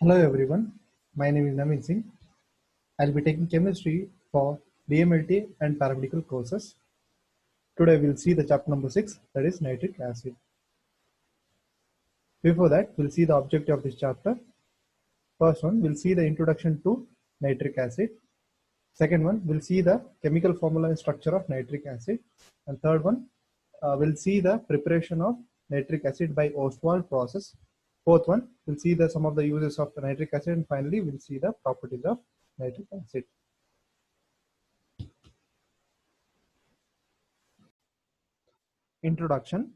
Hello everyone, my name is Naveen Singh. I'll be taking chemistry for DMLT and paramedical courses. Today we'll see the chapter number 6, that is nitric acid. Before that, we'll see the objective of this chapter. First one, we'll see the introduction to nitric acid. Second one, we'll see the chemical formula and structure of nitric acid. And third one, we'll see the preparation of nitric acid by Ostwald process. Fourth one, we'll see some of the uses of the nitric acid, and finally we'll see the properties of nitric acid. Introduction.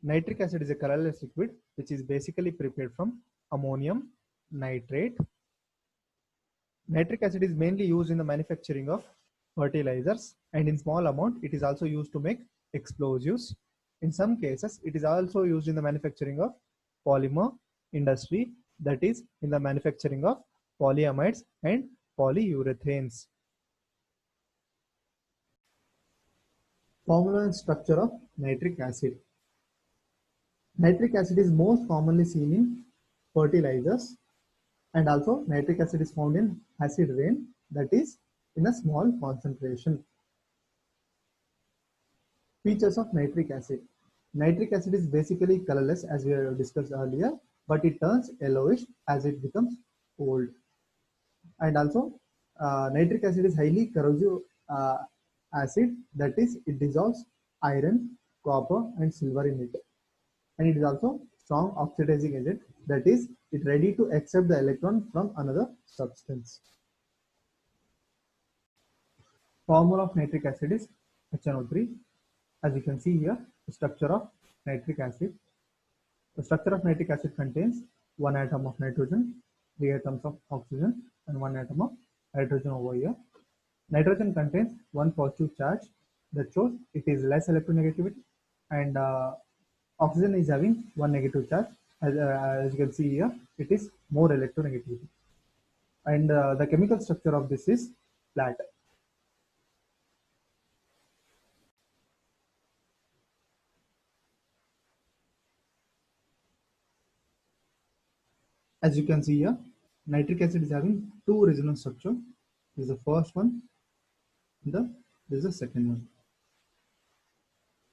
Nitric acid is a colorless liquid which is basically prepared from ammonium nitrate. Nitric acid is mainly used in the manufacturing of fertilizers, and in small amount it is also used to make explosives. In some cases it is also used in the manufacturing of polymer industry, that is in the manufacturing of polyamides and polyurethanes. Formula and structure of nitric acid. Nitric acid is most commonly seen in fertilizers, and also nitric acid is found in acid rain, that is in a small concentration. Features of nitric acid. Nitric acid is basically colorless as we have discussed earlier, but it turns yellowish as it becomes old. And also nitric acid is highly corrosive acid, that is it dissolves iron, copper and silver in it. And it is also strong oxidizing agent, that is it ready to accept the electron from another substance. Formula of nitric acid is HNO3. As you can see here, the structure of nitric acid. The structure of nitric acid contains one atom of nitrogen, three atoms of oxygen and one atom of hydrogen over here. Nitrogen contains one positive charge, that shows it is less electronegativity, and oxygen is having one negative charge. As you can see here, it is more electronegativity. And the chemical structure of this is flat. As you can see here, nitric acid is having two resonance structure. This is the first one, this is the second one.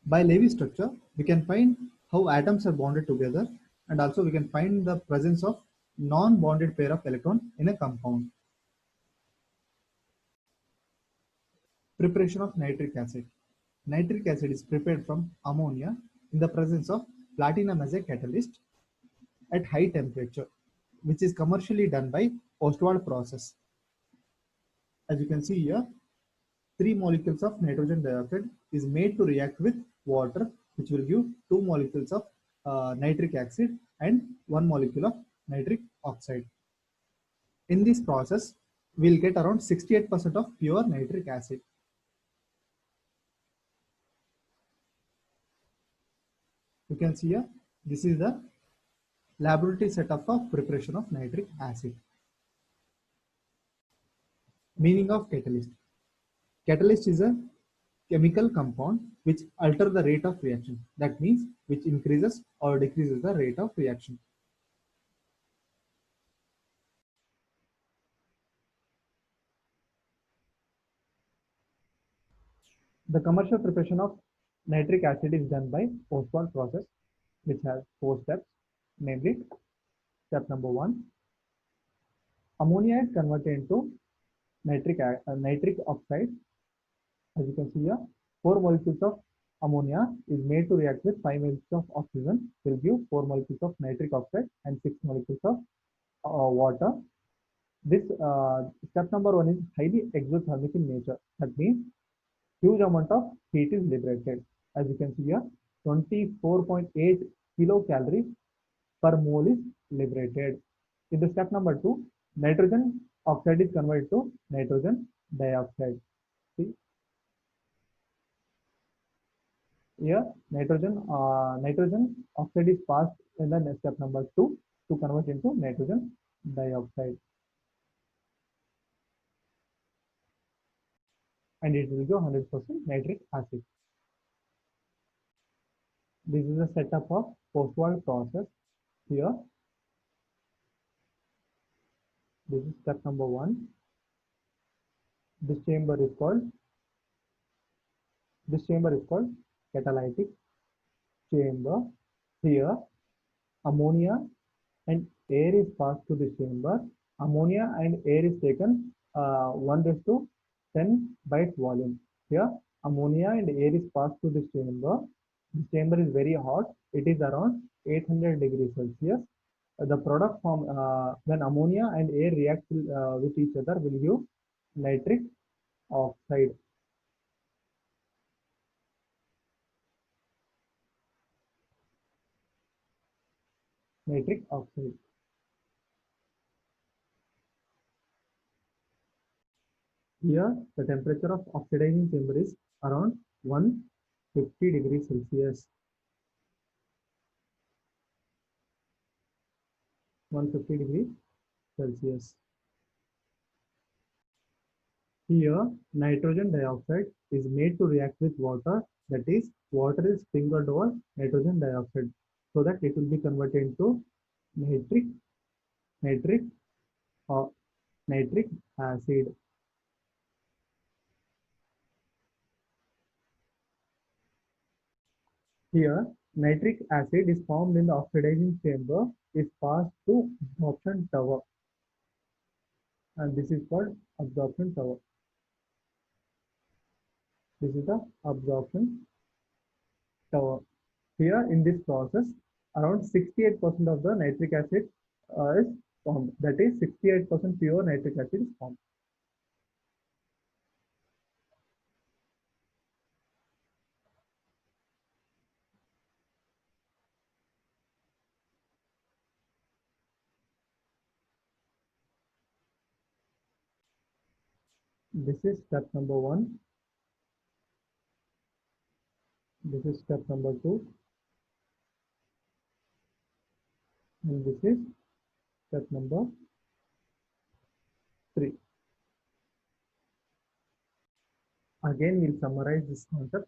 By Levy structure, we can find how atoms are bonded together, and also we can find the presence of non-bonded pair of electron in a compound. Preparation of nitric acid. Nitric acid is prepared from ammonia in the presence of platinum as a catalyst at high temperature, which is commercially done by Ostwald process. As you can see here, 3 molecules of nitrogen dioxide is made to react with water, which will give 2 molecules of nitric acid and 1 molecule of nitric oxide. In this process, we'll get around 68% of pure nitric acid. You can see here, this is the laboratory setup of preparation of nitric acid. Meaning of catalyst. Catalyst is a chemical compound which alter the rate of reaction. That means which increases or decreases the rate of reaction. The commercial preparation of nitric acid is done by Ostwald process, which has 4 steps, namely step number 1, ammonia is converted into nitric oxide. As you can see here, 4 molecules of ammonia is made to react with 5 molecules of oxygen, will give 4 molecules of nitric oxide and 6 molecules of water. This step number 1 is highly exothermic in nature. That means huge amount of heat is liberated. As you can see here, 24.8 kilocalories per mole is liberated. In the step number 2, nitrogen oxide is converted to nitrogen dioxide. See here, nitrogen oxide is passed in the step number 2 to convert into nitrogen dioxide, and it will give 100% nitric acid. This is a setup of Ostwald process. Here This is step number 1. This chamber is called this chamber is called catalytic chamber. Here ammonia and air is passed to this chamber. Ammonia and air is taken 1 raised to 10 by its volume. Here ammonia and air is passed to this chamber. This chamber is very hot. It is around 800 degrees Celsius. The product from when ammonia and air react with each other will give nitric oxide. Nitric oxide. Here, the temperature of oxidizing chamber is around 150 degrees Celsius. 150 degrees Celsius. Here, nitrogen dioxide is made to react with water. That is, water is sprinkled over nitrogen dioxide so that it will be converted into nitric, nitric, or nitric acid. Here, nitric acid is formed in the oxidizing chamber, is passed through absorption tower, and this is called absorption tower. This is the absorption tower. Here, in this process, around 68% of the nitric acid is formed. That is, 68% pure nitric acid is formed. This is step number 1. This is step number 2. And this is step number 3. Again, we'll summarize this concept.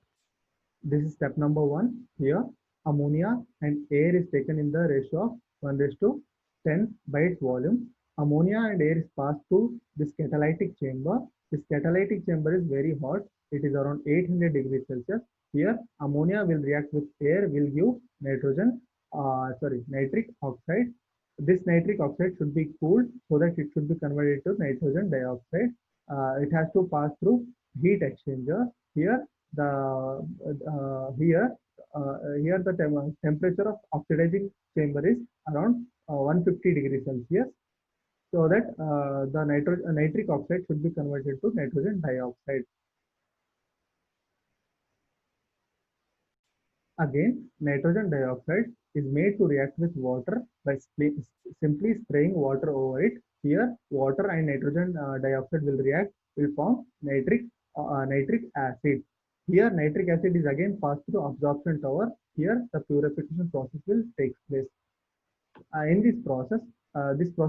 This is step number 1. Here, ammonia and air is taken in the ratio of 1 raised to 10 by its volume. Ammonia and air is passed to this catalytic chamber. This catalytic chamber is very hot. It is around 800 degrees Celsius. Here, ammonia will react with air, will give nitric oxide. This nitric oxide should be cooled so that it should be converted to nitrogen dioxide. It has to pass through heat exchanger. Here, the here here the temperature of oxidizing chamber is around 150 degrees Celsius, so that the nitric oxide should be converted to nitrogen dioxide. Again, nitrogen dioxide is made to react with water by simply spraying water over it. Here, water and nitrogen dioxide will react, will form nitric acid. Here, nitric acid is again passed through absorption tower. Here, the purification process will take place. In this process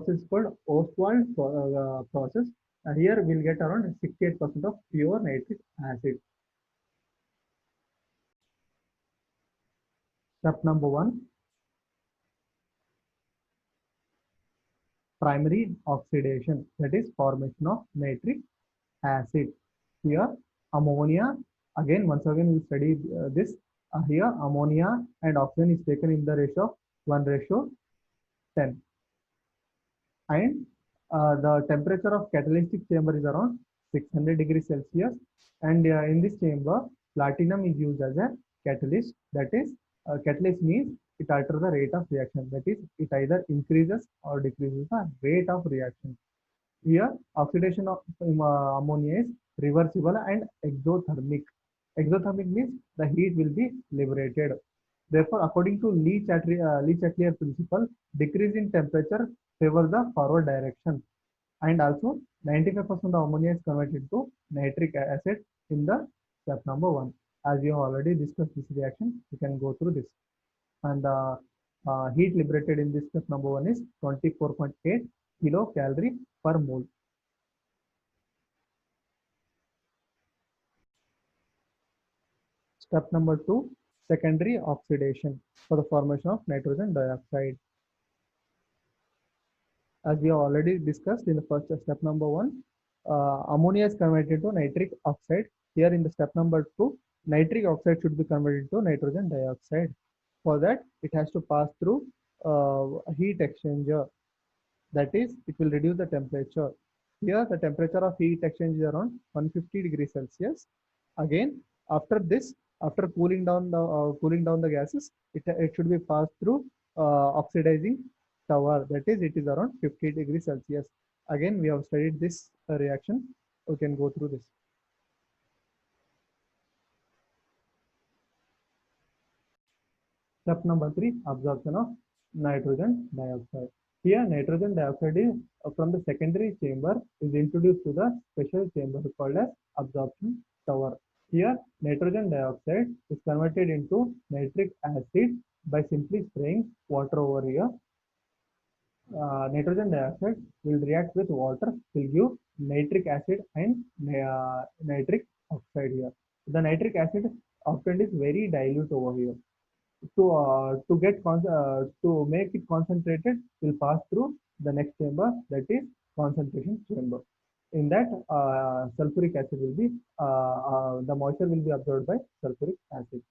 is called Ostwald process. Here, we'll get around 68% of pure nitric acid. Step number 1. Primary oxidation, that is formation of nitric acid. Here ammonia, once again we study this. Here ammonia and oxygen is taken in the ratio of 1 ratio 10, and the temperature of catalytic chamber is around 600 degrees Celsius, and in this chamber platinum is used as a catalyst. That is, catalyst means it alters the rate of reaction. That is, it either increases or decreases the rate of reaction. Here, oxidation of ammonia is reversible and exothermic. Exothermic means the heat will be liberated. Therefore, according to Le-Chatelier principle, decrease in temperature favors the forward direction. And also, 95% of ammonia is converted to nitric acid in the step number 1. As we have already discussed this reaction, you can go through this. And the heat liberated in this step number 1 is 24.8 kilocalorie per mole. Step number 2, secondary oxidation for the formation of nitrogen dioxide. As we have already discussed in the first step number 1, ammonia is converted to nitric oxide. Here in the step number 2, nitric oxide should be converted to nitrogen dioxide. For that, it has to pass through a heat exchanger. That is, it will reduce the temperature. Here, the temperature of heat exchange is around 150 degrees Celsius. Again, after this, after cooling down the gases, it should be passed through oxidizing tower. That is, it is around 50 degrees Celsius. Again, we have studied this reaction. We can go through this. Step number 3, absorption of nitrogen dioxide. Here, nitrogen dioxide is from the secondary chamber is introduced to the special chamber called as absorption tower. Here, nitrogen dioxide is converted into nitric acid by simply spraying water over here. Nitrogen dioxide will react with water, will give nitric acid and nitric oxide here. The nitric acid often is very dilute over here. To make it concentrated, will pass through the next chamber, that is concentration chamber. In that, sulfuric acid will be the moisture will be absorbed by sulfuric acid.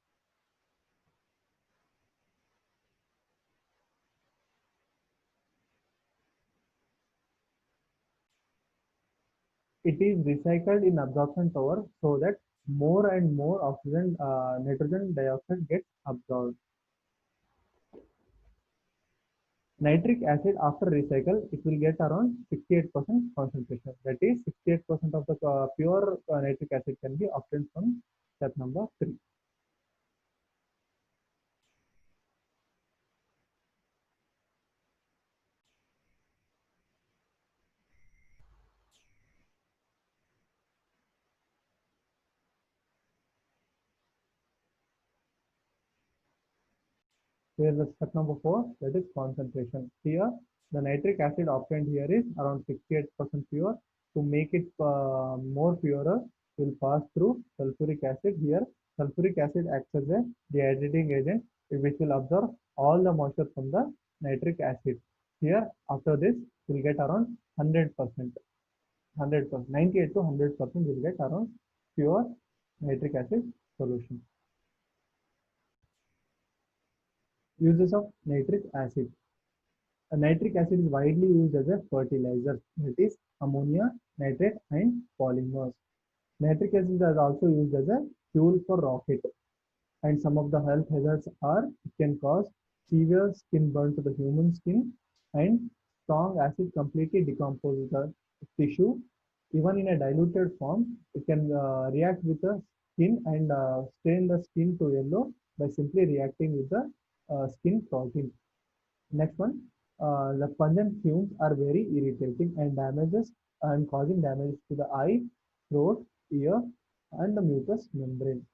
It is recycled in absorption tower so that more and more oxygen, nitrogen dioxide gets absorbed. Nitric acid after recycle, it will get around 68% concentration. That is 68% of the pure nitric acid can be obtained from step number 3. Here the step number 4, that is concentration. Here the nitric acid obtained here is around 68% pure. To make it more purer, will pass through sulfuric acid. Here sulfuric acid acts as a dehydrating agent which will absorb all the moisture from the nitric acid. Here after this we'll get around 100%, 98 to 100% will get around pure nitric acid solution. Uses of nitric acid. Nitric acid is widely used as a fertilizer, that is ammonia, nitrate and polymers. Nitric acid is also used as a fuel for rocket, and some of the health hazards are it can cause severe skin burn to the human skin, and strong acid completely decomposes the tissue. Even in a diluted form, it can react with the skin and stain the skin to yellow by simply reacting with the skin protein. Next one, the pungent fumes are very irritating and damages and causing damage to the eye, throat, ear, and the mucous membrane.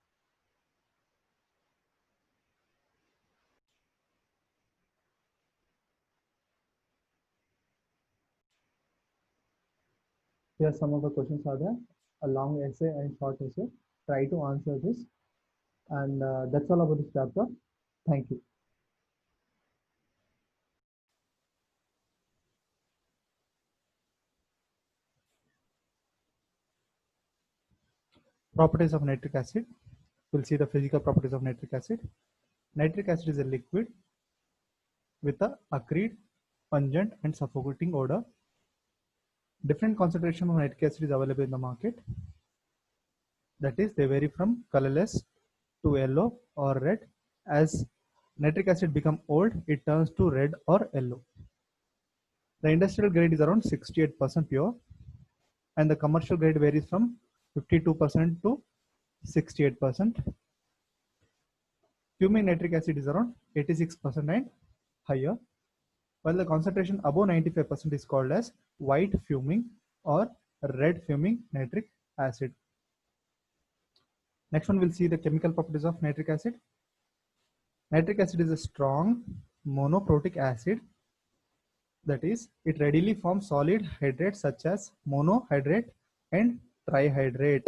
Here some of the questions are there, a long essay and short essay. Try to answer this, and that's all about this chapter. Thank you. Properties of nitric acid. We'll see the physical properties of nitric acid. Nitric acid is a liquid with a acrid, pungent and suffocating odor. Different concentration of nitric acid is available in the market. That is, they vary from colorless to yellow or red. As nitric acid become old, it turns to red or yellow. The industrial grade is around 68% pure, and the commercial grade varies from 52% to 68%. Fuming nitric acid is around 86% and higher, while the concentration above 95% is called as white fuming or red fuming nitric acid. Next one, we'll see the chemical properties of nitric acid. Nitric acid is a strong monoprotic acid. That is, it readily forms solid hydrates such as monohydrate and trihydrate.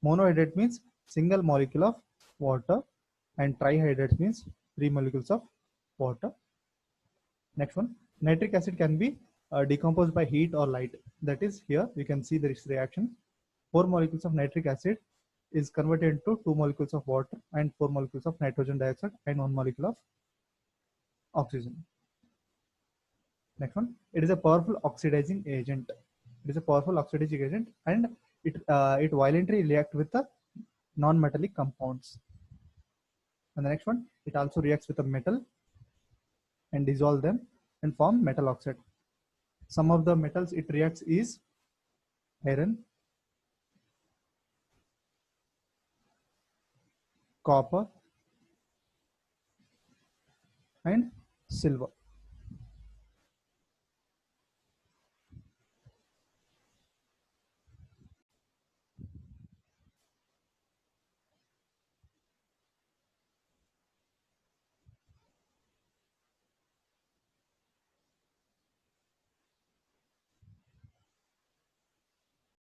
Monohydrate means single molecule of water, and trihydrate means 3 molecules of water. Next one, nitric acid can be decomposed by heat or light. That is, here you can see this reaction. 4 molecules of nitric acid is converted into 2 molecules of water and 4 molecules of nitrogen dioxide and 1 molecule of oxygen. Next one, it is a powerful oxidizing agent. It is a powerful oxidizing agent, and it violently reacts with the non-metallic compounds. And the next one, it also reacts with a metal and dissolve them and form metal oxide. Some of the metals it reacts is iron, copper, and silver.